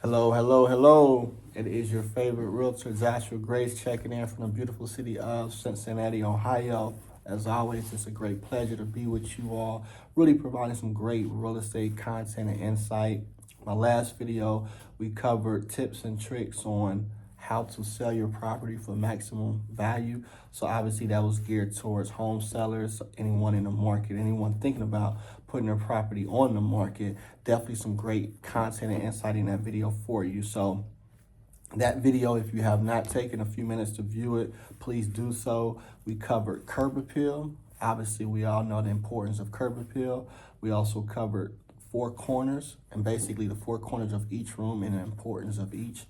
Hello, hello, hello. It is your favorite realtor, Joshua Grace, checking in from the beautiful city of Cincinnati, Ohio. As always, it's a great pleasure to be with you all, really providing some great real estate content and insight. My last video, we covered tips and tricks on how to sell your property for maximum value. So obviously that was geared towards home sellers, anyone in the market, anyone thinking about putting their property on the market. Definitely some great content and insight in that video for you. So that video, if you have not taken a few minutes to view it, please do so. We covered curb appeal. Obviously, we all know the importance of curb appeal. We also covered four corners and basically the four corners of each room and the importance of each.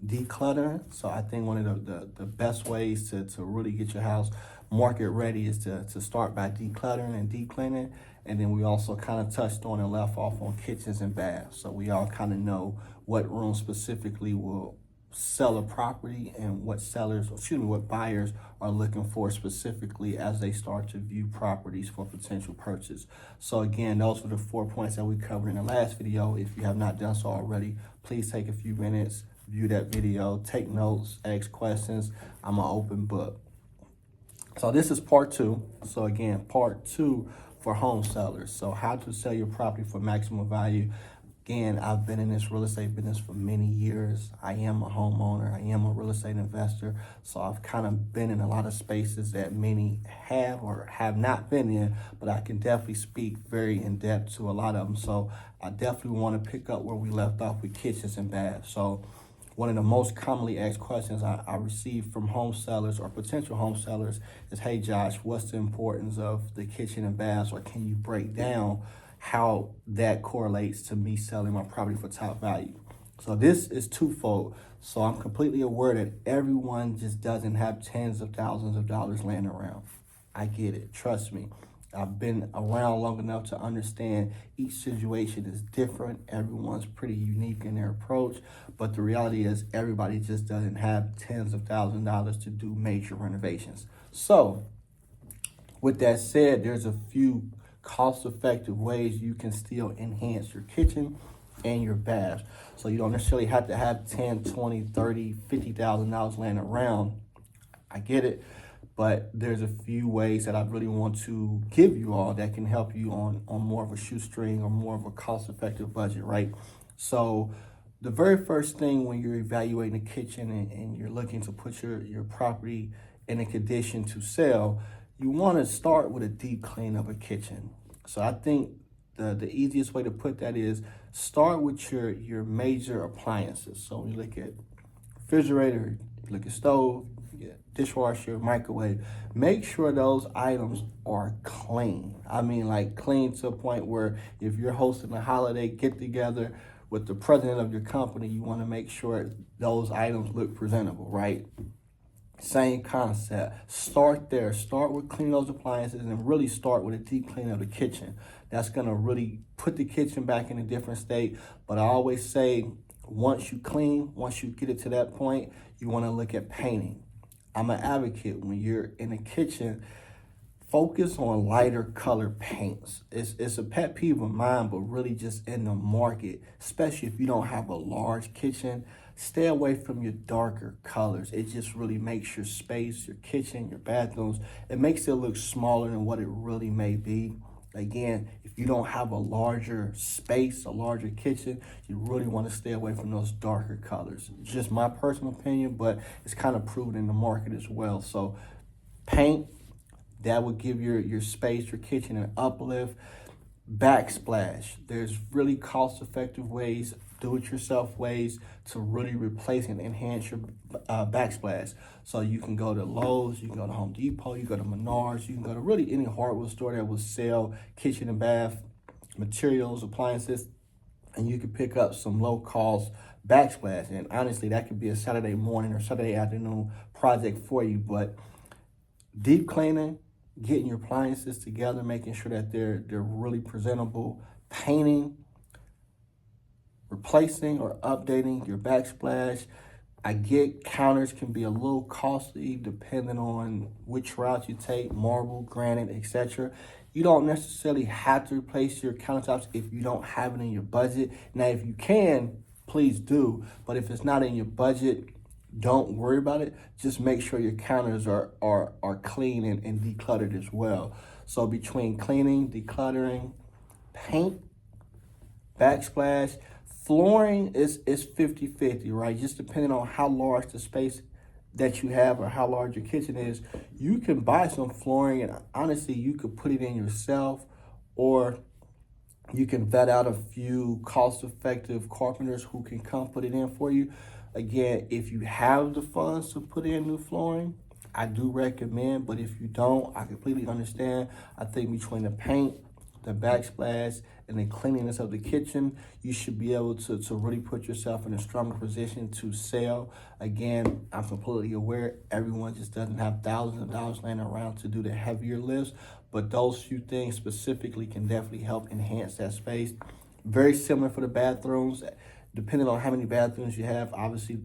Decluttering. So I think one of the best ways to really get your house market ready is to start by decluttering and deep cleaning. And then we also kind of touched on and left off on kitchens and baths. So we all kind of know what room specifically will sell a property and what buyers are looking for specifically as they start to view properties for potential purchase. So again, those were the 4 points that we covered in the last video. If you have not done so already, please take a few minutes, view that video, take notes, ask questions. I'm an open book. So this is part two. So again, part two for home sellers. So how to sell your property for maximum value. Again, I've been in this real estate business for many years. I am a homeowner. I am a real estate investor. So I've kind of been in a lot of spaces that many have or have not been in, but I can definitely speak very in depth to a lot of them. So I definitely want to pick up where we left off with kitchens and baths. So one of the most commonly asked questions I receive from home sellers or potential home sellers is, hey Josh, what's the importance of the kitchen and baths, or can you break down how that correlates to me selling my property for top value? So this is twofold. So I'm completely aware that everyone just doesn't have tens of thousands of dollars laying around. I get it, trust me. I've been around long enough to understand each situation is different. Everyone's pretty unique in their approach, but the reality is everybody just doesn't have tens of thousands of dollars to do major renovations. So with that said, there's a few cost-effective ways you can still enhance your kitchen and your bath. So you don't necessarily have to have 10, 20, 30, $50,000 laying around. I get it. But there's a few ways that I really want to give you all that can help you on more of a shoestring or more of a cost-effective budget, right? So the very first thing when you're evaluating a kitchen and you're looking to put your property in a condition to sell, you want to start with a deep clean of a kitchen. So I think the easiest way to put that is start with your major appliances. So when you look at refrigerator, you look at stove, dishwasher, microwave, make sure those items are clean. I mean, like clean to a point where if you're hosting a holiday get together with the president of your company, you want to make sure those items look presentable, right? Same concept. Start there. Start with cleaning those appliances and really start with a deep clean of the kitchen. That's going to really put the kitchen back in a different state. But I always say, once you get it to that point, you want to look at painting. I'm an advocate when you're in the kitchen, focus on lighter color paints. It's a pet peeve of mine, but really just in the market, especially if you don't have a large kitchen, stay away from your darker colors. It just really makes your space, your kitchen, your bathrooms, it makes it look smaller than what it really may be. Again, if you don't have a larger space, a larger kitchen, you really want to stay away from those darker colors. Just my personal opinion, but it's kind of proven in the market as well. So paint, that would give your space, your kitchen an uplift. Backsplash, there's really cost-effective ways, do-it-yourself ways to really replace and enhance your backsplash. So you can go to Lowe's, you can go to Home Depot, you go to Menards, you can go to really any hardware store that will sell kitchen and bath materials, appliances, and you can pick up some low-cost backsplash. And honestly, that could be a Saturday morning or Saturday afternoon project for you. But deep cleaning, getting your appliances together, making sure that they're really presentable, painting, replacing or updating your backsplash. I get counters can be a little costly depending on which route you take, marble, granite, etc. You don't necessarily have to replace your countertops if you don't have it in your budget. Now, if you can, please do. But if it's not in your budget, don't worry about it. Just make sure your counters are clean and decluttered as well. So between cleaning, decluttering, paint, backsplash, flooring is 50-50, right? Just depending on how large the space that you have or how large your kitchen is. You can buy some flooring, and honestly, you could put it in yourself, or you can vet out a few cost-effective carpenters who can come put it in for you. Again, if you have the funds to put in new flooring, I do recommend, but if you don't, I completely understand. I think between the paint, the backsplash, and the cleanliness of the kitchen, you should be able to really put yourself in a stronger position to sell. Again, I'm completely aware everyone just doesn't have thousands of dollars laying around to do the heavier lifts, but those few things specifically can definitely help enhance that space. Very similar for the bathrooms. Depending on how many bathrooms you have, obviously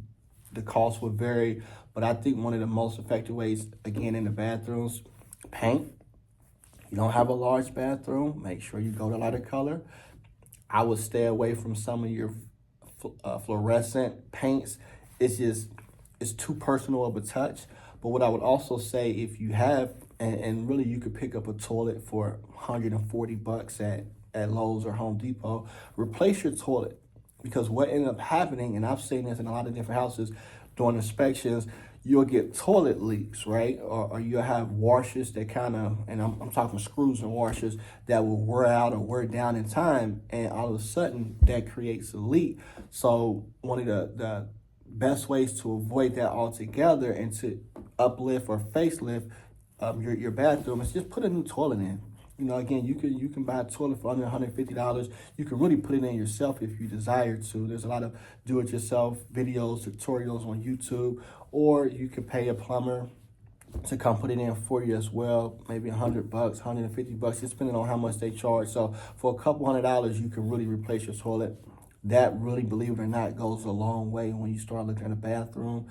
the cost will vary, but I think one of the most effective ways, again, in the bathrooms, paint. You don't have a large bathroom, make sure you go to lighter color. I would stay away from some of your fluorescent paints. It's too personal of a touch. But what I would also say, if you have, and really you could pick up a toilet for $140 at Lowe's or Home Depot, replace your toilet. Because what ended up happening, and I've seen this in a lot of different houses during inspections, you'll get toilet leaks, right? Or you'll have washers that kind of, and I'm talking screws and washers, that will wear out or wear down in time, and all of a sudden that creates a leak. So one of the best ways to avoid that altogether and to uplift or facelift your bathroom is just put a new toilet in. You know, again, you can buy a toilet for under $150. You can really put it in yourself if you desire to. There's a lot of do-it-yourself videos, tutorials on YouTube, or you can pay a plumber to come put it in for you as well. Maybe $100, $150, just depending on how much they charge. So for a couple $100, you can really replace your toilet. That really, believe it or not, goes a long way when you start looking at a bathroom.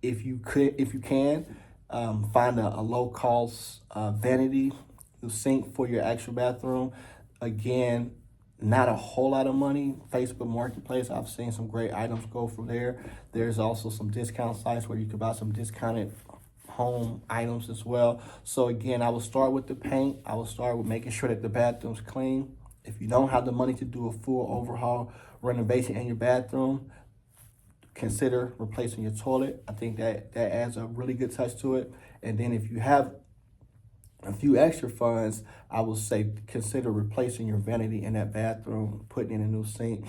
If you can, find a low-cost vanity sink for your actual bathroom. Again, not a whole lot of money. Facebook Marketplace, I've seen some great items go from there. There's also some discount sites where you can buy some discounted home items as well. So again, I will start with the paint. I will start with making sure that the bathroom's clean. If you don't have the money to do a full overhaul renovation in your bathroom, consider replacing your toilet. I think that adds a really good touch to it. And then if you have a few extra funds, I would say consider replacing your vanity in that bathroom, putting in a new sink.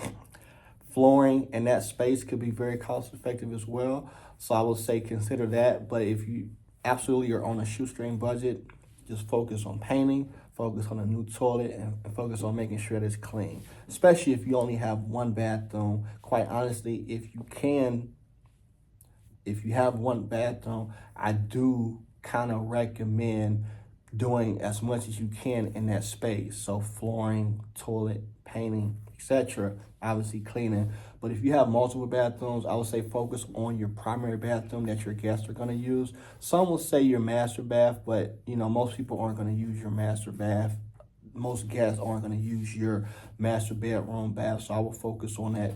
Flooring in that space could be very cost effective as well. So I would say consider that. But if you absolutely are on a shoestring budget, just focus on painting, focus on a new toilet, and focus on making sure that it's clean. Especially if you only have one bathroom. Quite honestly, if you have one bathroom, I do kind of recommend doing as much as you can in that space. So flooring, toilet, painting, etc. Obviously cleaning. But if you have multiple bathrooms, I would say focus on your primary bathroom that your guests are going to use. Some will say your master bath, but most people aren't going to use your master bath. Most guests aren't going to use your master bedroom bath. So I will focus on that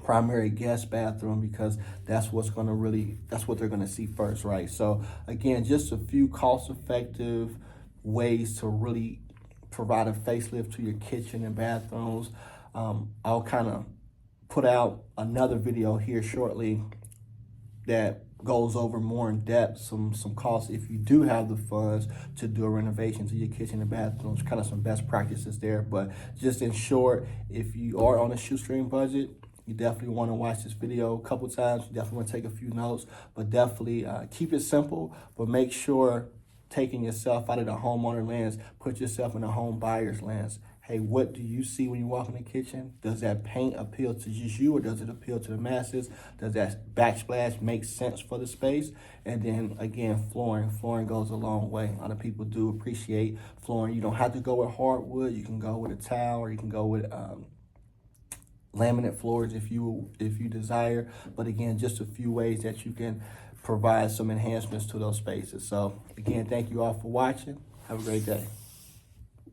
primary guest bathroom, because that's what they're going to see first, right? So again, just a few cost-effective ways to really provide a facelift to your kitchen and bathrooms. I'll kind of put out another video here shortly that goes over more in depth some costs if you do have the funds to do a renovation to your kitchen and bathrooms, kind of some best practices there. But just in short, if you are on a shoestring budget, you definitely want to watch this video a couple times. You definitely want to take a few notes, but definitely keep it simple, but make sure taking yourself out of the homeowner lens, put yourself in the home buyer's lens. Hey, what do you see when you walk in the kitchen? Does that paint appeal to just you, or does it appeal to the masses? Does that backsplash make sense for the space? And then again, flooring. Flooring goes a long way. A lot of people do appreciate flooring. You don't have to go with hardwood. You can go with a tile, or you can go with laminate floors if you desire. But again, just a few ways that you can provide some enhancements to those spaces. So again, thank you all for watching. Have a great day.